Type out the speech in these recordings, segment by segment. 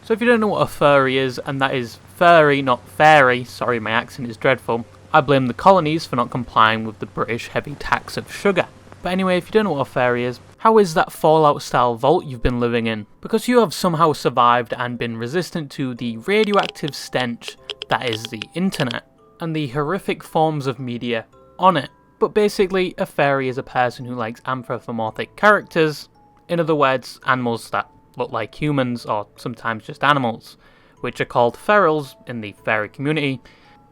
So if you don't know what a furry is, and that is furry, not fairy, sorry my accent is dreadful, I blame the colonies for not complying with the British heavy tax of sugar. But anyway, if you don't know what a fairy is, how is that Fallout style vault you've been living in? Because you have somehow survived and been resistant to the radioactive stench that is the internet, and the horrific forms of media on it. But basically, a fairy is a person who likes anthropomorphic characters, in other words, animals that look like humans or sometimes just animals, which are called ferals in the fairy community,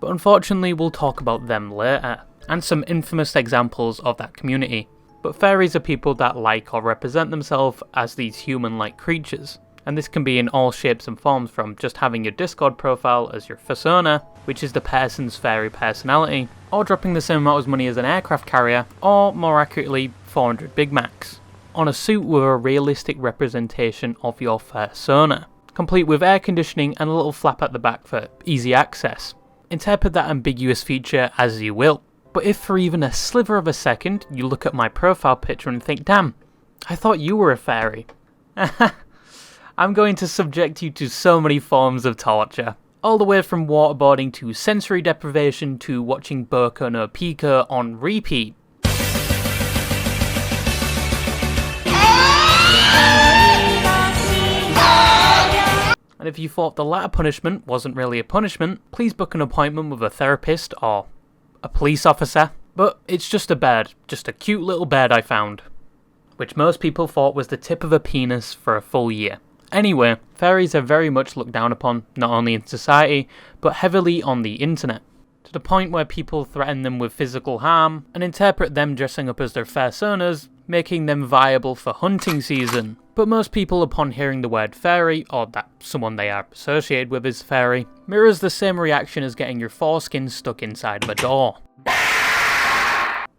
but unfortunately we'll talk about them later, and some infamous examples of that community. But fairies are people that like or represent themselves as these human-like creatures, and this can be in all shapes and forms, from just having your Discord profile as your persona, which is the person's fairy personality, or dropping the same amount of money as an aircraft carrier, or more accurately 400 Big Macs, on a suit with a realistic representation of your persona, complete with air conditioning and a little flap at the back for easy access. Interpret that ambiguous feature as you will, but if for even a sliver of a second you look at my profile picture and think, damn, I thought you were a fairy, I'm going to subject you to so many forms of torture. All the way from waterboarding to sensory deprivation to watching Boku no Pico on repeat. And if you thought the latter punishment wasn't really a punishment, please book an appointment with a therapist or a police officer. But it's just a bird, just a cute little bird I found, which most people thought was the tip of a penis for a full year. Anyway, fairies are very much looked down upon, not only in society, but heavily on the internet, to the point where people threaten them with physical harm and interpret them dressing up as their personas, making them viable for hunting season. But most people, upon hearing the word fairy, or that someone they are associated with is fairy, mirrors the same reaction as getting your foreskin stuck inside of a door.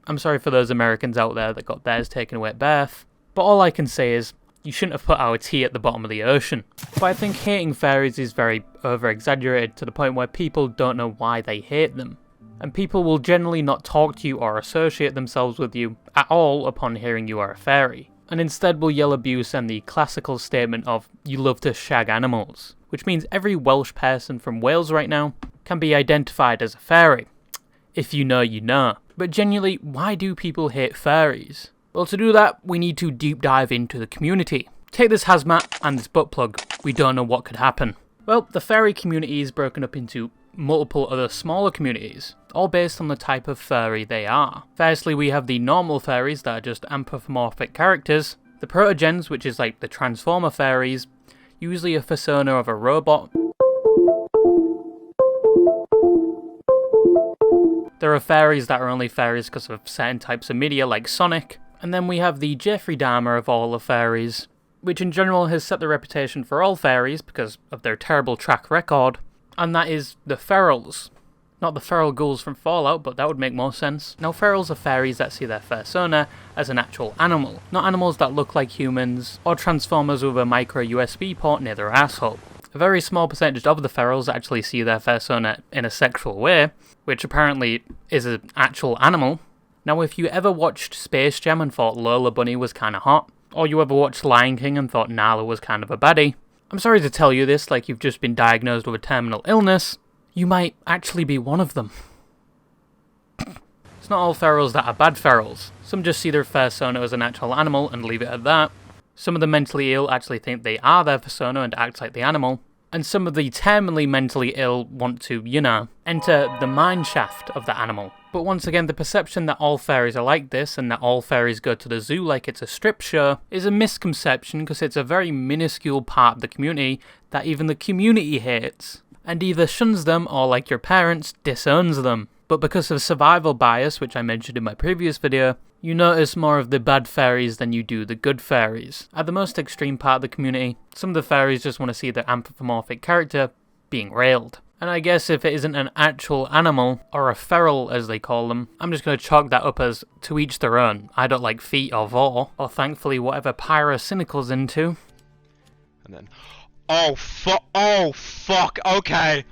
I'm sorry for those Americans out there that got theirs taken away at birth, but all I can say is, you shouldn't have put our tea at the bottom of the ocean. But I think hating fairies is very over-exaggerated to the point where people don't know why they hate them. And people will generally not talk to you or associate themselves with you at all upon hearing you are a fairy, and instead will yell abuse and the classical statement of, you love to shag animals, which means every Welsh person from Wales right now can be identified as a fairy. If you know, you know. But genuinely, why do people hate fairies? Well, to do that, we need to deep dive into the community. Take this hazmat and this butt plug. We don't know what could happen. Well, the fairy community is broken up into multiple other smaller communities, all based on the type of furry they are. Firstly, we have the normal fairies that are just anthropomorphic characters. The protogens, which is like the transformer fairies, usually a persona of a robot. There are fairies that are only fairies because of certain types of media like Sonic. And then we have the Jeffrey Dahmer of all the fairies, which in general has set the reputation for all fairies because of their terrible track record, and that is the ferals. Not the feral ghouls from Fallout, but that would make more sense. Now, ferals are fairies that see their persona as an actual animal, not animals that look like humans, or transformers with a micro USB port near their asshole. A very small percentage of the ferals actually see their persona in a sexual way, which apparently is an actual animal. Now, if you ever watched Space Jam and thought Lola Bunny was kinda hot, or you ever watched Lion King and thought Nala was kind of a baddie, I'm sorry to tell you this, like you've just been diagnosed with a terminal illness, you might actually be one of them. It's not all ferals that are bad ferals. Some just see their persona as an actual animal and leave it at that. Some of the mentally ill actually think they are their persona and act like the animal. And some of the terminally mentally ill want to, enter the mine shaft of the animal. But once again, the perception that all fairies are like this and that all fairies go to the zoo like it's a strip show is a misconception because it's a very minuscule part of the community that even the community hates, and either shuns them or, like your parents, disowns them. But because of survival bias, which I mentioned in my previous video, you notice more of the bad fairies than you do the good fairies. At the most extreme part of the community, some of the fairies just want to see their anthropomorphic character being railed. And I guess if it isn't an actual animal, or a feral as they call them, I'm just going to chalk that up as to each their own. I don't like feet or vor, or thankfully whatever Pyrocynical's into. And then, oh fuck, okay.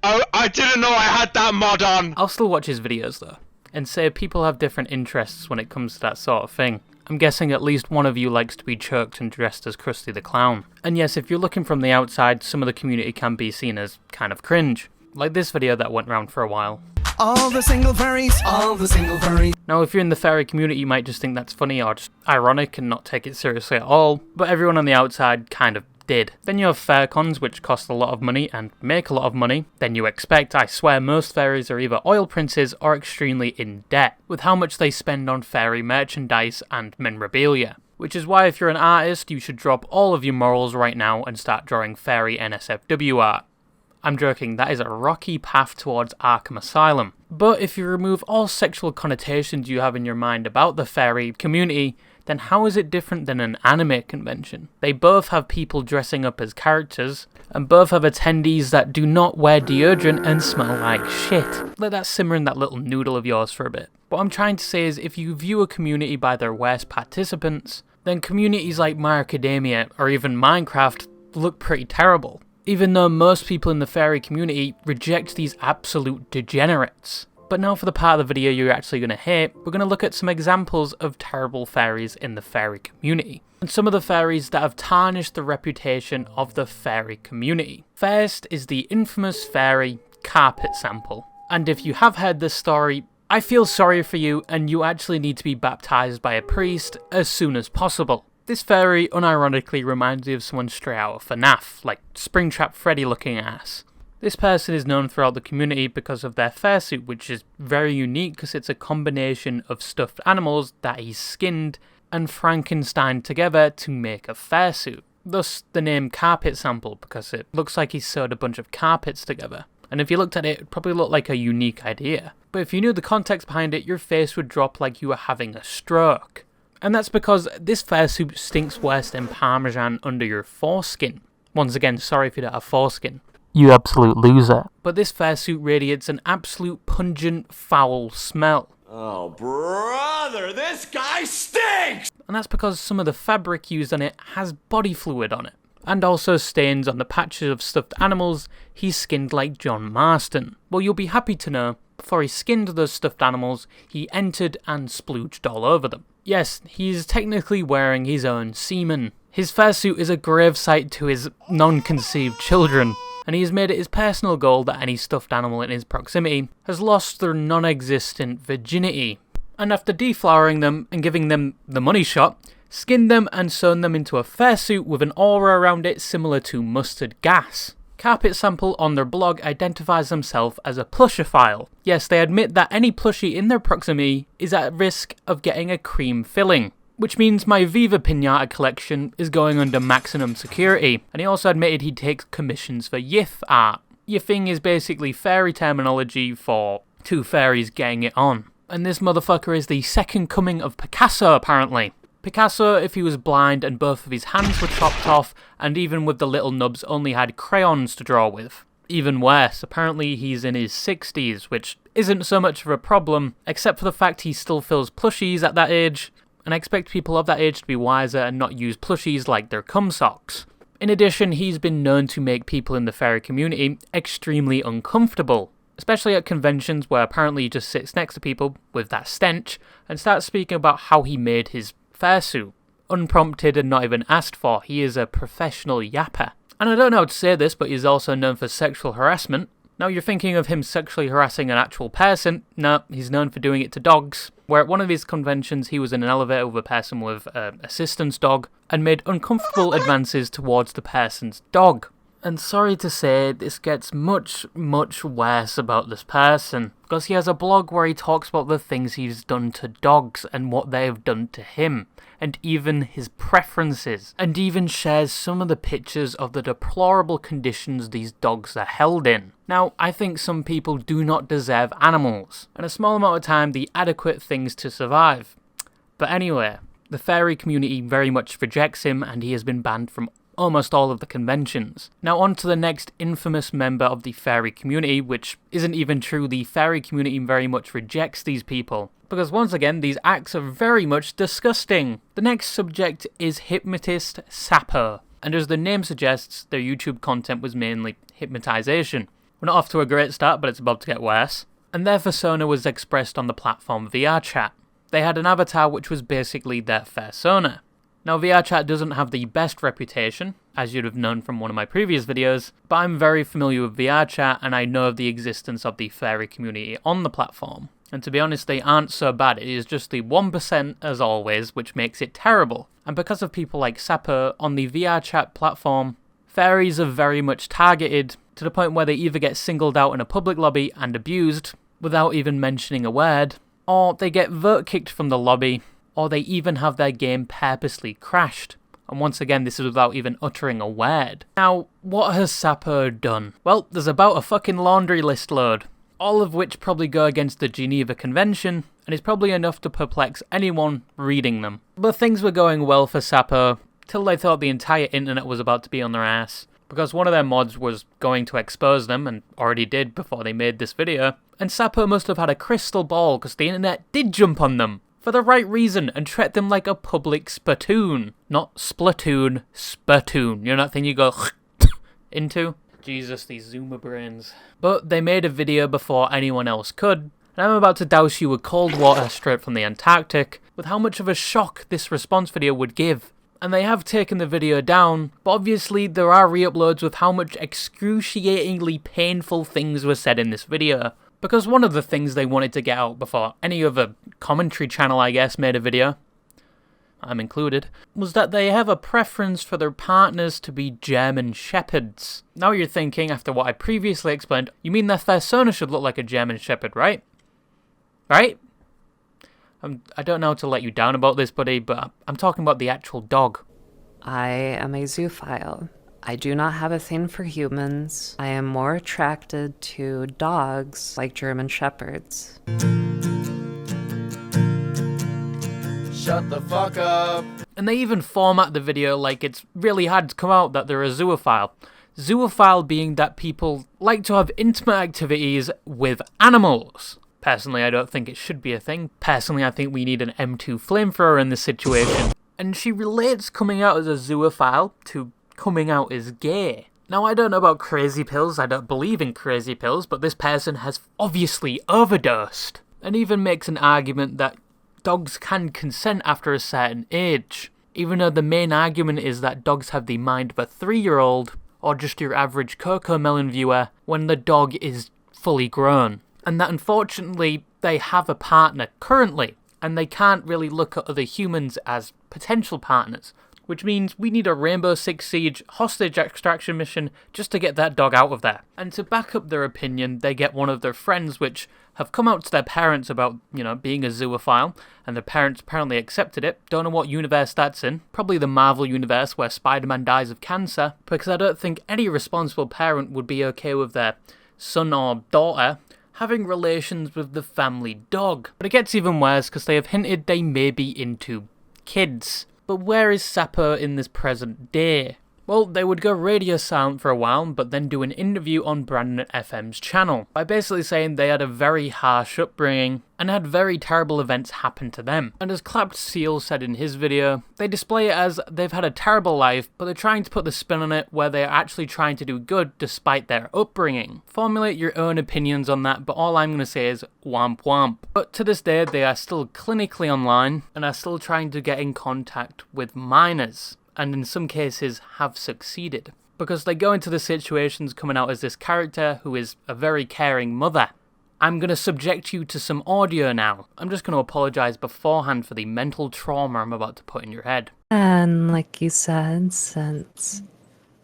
Oh, I didn't know I had that mod on! I'll still watch his videos though, and say people have different interests when it comes to that sort of thing. I'm guessing at least one of you likes to be choked and dressed as Krusty the Clown. And yes, if you're looking from the outside, some of the community can be seen as kind of cringe. Like this video that went around for a while. All the single furries, all the single furries. Now, if you're in the furry community, you might just think that's funny or just ironic and not take it seriously at all, but everyone on the outside kind of did. Then you have fair cons, which cost a lot of money and make a lot of money. Then you expect, I swear, most fairies are either oil princes or extremely in debt with how much they spend on fairy merchandise and memorabilia. Which is why if you're an artist, you should drop all of your morals right now and start drawing fairy NSFW art. I'm joking, that is a rocky path towards Arkham Asylum. But if you remove all sexual connotations you have in your mind about the fairy community, then how is it different than an anime convention? They both have people dressing up as characters, and both have attendees that do not wear deodorant and smell like shit. Let that simmer in that little noodle of yours for a bit. What I'm trying to say is if you view a community by their worst participants, then communities like My Academia or even Minecraft look pretty terrible. Even though most people in the fairy community reject these absolute degenerates. But now for the part of the video you're actually going to hate, we're going to look at some examples of terrible fairies in the fairy community. And some of the fairies that have tarnished the reputation of the fairy community. First is the infamous fairy carpet sample. And if you have heard this story, I feel sorry for you and you actually need to be baptized by a priest as soon as possible. This fairy unironically reminds me of someone straight out of FNAF, like Springtrap Freddy looking ass. This person is known throughout the community because of their fursuit, which is very unique because it's a combination of stuffed animals that he's skinned and Frankenstein together to make a fursuit. Thus the name carpet sample, because it looks like he's sewed a bunch of carpets together. And if you looked at it, it'd probably look like a unique idea. But if you knew the context behind it, your face would drop like you were having a stroke. And that's because this fursuit stinks worse than parmesan under your foreskin. Once again, sorry if you don't have foreskin. You absolute loser. But this fursuit radiates an absolute pungent, foul smell. Oh, brother, this guy stinks! And that's because some of the fabric used on it has body fluid on it. And also stains on the patches of stuffed animals he skinned like John Marston. Well, you'll be happy to know, before he skinned those stuffed animals, he entered and splooged all over them. Yes, he's technically wearing his own semen. His fursuit is a gravesite to his non-conceived children, and he has made it his personal goal that any stuffed animal in his proximity has lost their non-existent virginity. And after deflowering them and giving them the money shot, skinned them and sewn them into a fursuit with an aura around it similar to mustard gas. Carpet Sample on their blog identifies themselves as a plushophile. Yes, they admit that any plushie in their proximity is at risk of getting a cream filling. Which means my Viva Pinata collection is going under maximum security. And he also admitted he takes commissions for YIF art. YIFing is basically fairy terminology for two fairies getting it on. And this motherfucker is the second coming of Picasso apparently. Picasso, if he was blind and both of his hands were chopped off, and even with the little nubs only had crayons to draw with. Even worse, apparently he's in his 60s, which isn't so much of a problem, except for the fact he still fills plushies at that age, and I expect people of that age to be wiser and not use plushies like their cum socks. In addition, he's been known to make people in the fairy community extremely uncomfortable. Especially at conventions where apparently he just sits next to people with that stench and starts speaking about how he made his fursuit. Unprompted and not even asked for, he is a professional yapper. And I don't know how to say this, but he's also known for sexual harassment. Now you're thinking of him sexually harassing an actual person. No, he's known for doing it to dogs. Where at one of his conventions he was in an elevator with a person with an assistance dog and made uncomfortable advances towards the person's dog. And sorry to say, this gets much, much worse about this person. Because he has a blog where he talks about the things he's done to dogs and what they have done to him. And even his preferences. And even shares some of the pictures of the deplorable conditions these dogs are held in. Now, I think some people do not deserve animals. And a small amount of time, the adequate things to survive. But anyway, the fairy community very much rejects him and he has been banned from almost all of the conventions. Now on to the next infamous member of the fairy community, which isn't even true. The fairy community very much rejects these people. Because once again, these acts are very much disgusting. The next subject is Hypnotist Sappho. And as the name suggests, their YouTube content was mainly hypnotization. We're not off to a great start, but it's about to get worse. And their persona was expressed on the platform VRChat. they had an avatar which was basically their persona. Now, VRChat doesn't have the best reputation, as you'd have known from one of my previous videos, but I'm very familiar with VRChat and I know of the existence of the furry community on the platform. And to be honest, they aren't so bad. It is just the 1%, as always, which makes it terrible. And because of people like Sappho on the VRChat platform, furries are very much targeted to the point where they either get singled out in a public lobby and abused without even mentioning a word, or they get vote kicked from the lobby, or they even have their game purposely crashed. And once again, this is without even uttering a word. Now, what has Sappho done? Well, there's about a fucking laundry list load, all of which probably go against the Geneva Convention, and is probably enough to perplex anyone reading them. But things were going well for Sappho, till they thought the entire internet was about to be on their ass, because one of their mods was going to expose them, and already did before they made this video, and Sappho must have had a crystal ball because the internet did jump on them, for the right reason, and treat them like a public spittoon. Not splatoon, spittoon. You know that thing you go into? Jesus, these zoomer brains. But they made a video before anyone else could, and I'm about to douse you with cold water straight from the Antarctic with how much of a shock this response video would give. And they have taken the video down, but obviously there are re-uploads with how much excruciatingly painful things were said in this video. Because one of the things they wanted to get out before any other commentary channel, I guess, made a video, I'm included, was that they have a preference for their partners to be German Shepherds. Now you're thinking, after what I previously explained, you mean their persona should look like a German Shepherd, right? Right? I don't know how to let you down about this, buddy, but I'm talking about the actual dog. I am a zoophile. I do not have a thing for humans. I am more attracted to dogs like German Shepherds. Shut the fuck up. And they even format the video like it's really hard to come out that they're a zoophile. Zoophile being that people like to have intimate activities with animals. Personally, I don't think it should be a thing. Personally, I think we need an M2 flamethrower in this situation. And she relates coming out as a zoophile to coming out as gay. Now, I don't know about crazy pills, I don't believe in crazy pills, but this person has obviously overdosed. And even makes an argument that dogs can consent after a certain age. Even though the main argument is that dogs have the mind of a 3-year-old, or just your average Cocomelon viewer, when the dog is fully grown. And that unfortunately, they have a partner currently, and they can't really look at other humans as potential partners. Which means we need a Rainbow Six Siege hostage extraction mission just to get that dog out of there. And to back up their opinion, they get one of their friends which have come out to their parents about, being a zoophile, and their parents apparently accepted it. Don't know what universe that's in. Probably the Marvel universe where Spider-Man dies of cancer, because I don't think any responsible parent would be okay with their son or daughter having relations with the family dog. But it gets even worse because they have hinted they may be into kids. But where is Sappho in this present day? Well, they would go radio silent for a while, but then do an interview on Brandon FM's channel, by basically saying they had a very harsh upbringing, and had very terrible events happen to them. And as Clapped Seal said in his video, they display it as they've had a terrible life, but they're trying to put the spin on it where they're actually trying to do good despite their upbringing. Formulate your own opinions on that, but all I'm going to say is womp womp. But to this day, they are still clinically online, and are still trying to get in contact with minors. And in some cases have succeeded. Because they go into the situations coming out as this character who is a very caring mother. I'm going to subject you to some audio now. I'm just going to apologise beforehand for the mental trauma I'm about to put in your head. And like you said, since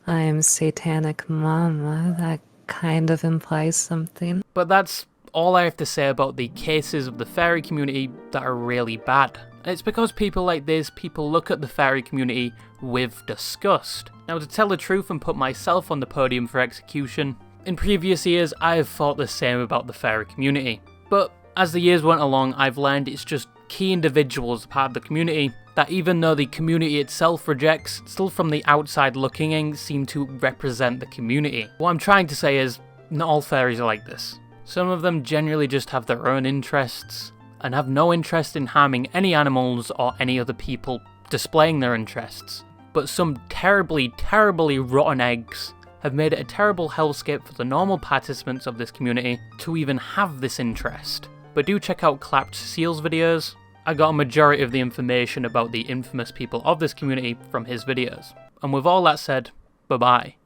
I am satanic mama, that kind of implies something. But that's all I have to say about the cases of the furry community that are really bad. And it's because people like this, people look at the furry community with disgust. Now, to tell the truth and put myself on the podium for execution, in previous years I have thought the same about the furry community. But as the years went along, I've learned it's just key individuals part of the community that even though the community itself rejects, still from the outside looking in seem to represent the community. What I'm trying to say is, not all furries are like this. Some of them generally just have their own interests, and have no interest in harming any animals or any other people displaying their interests. But some terribly, terribly rotten eggs have made it a terrible hellscape for the normal participants of this community to even have this interest. But do check out Clapped Seal's videos, I got a majority of the information about the infamous people of this community from his videos. And with all that said, bye bye.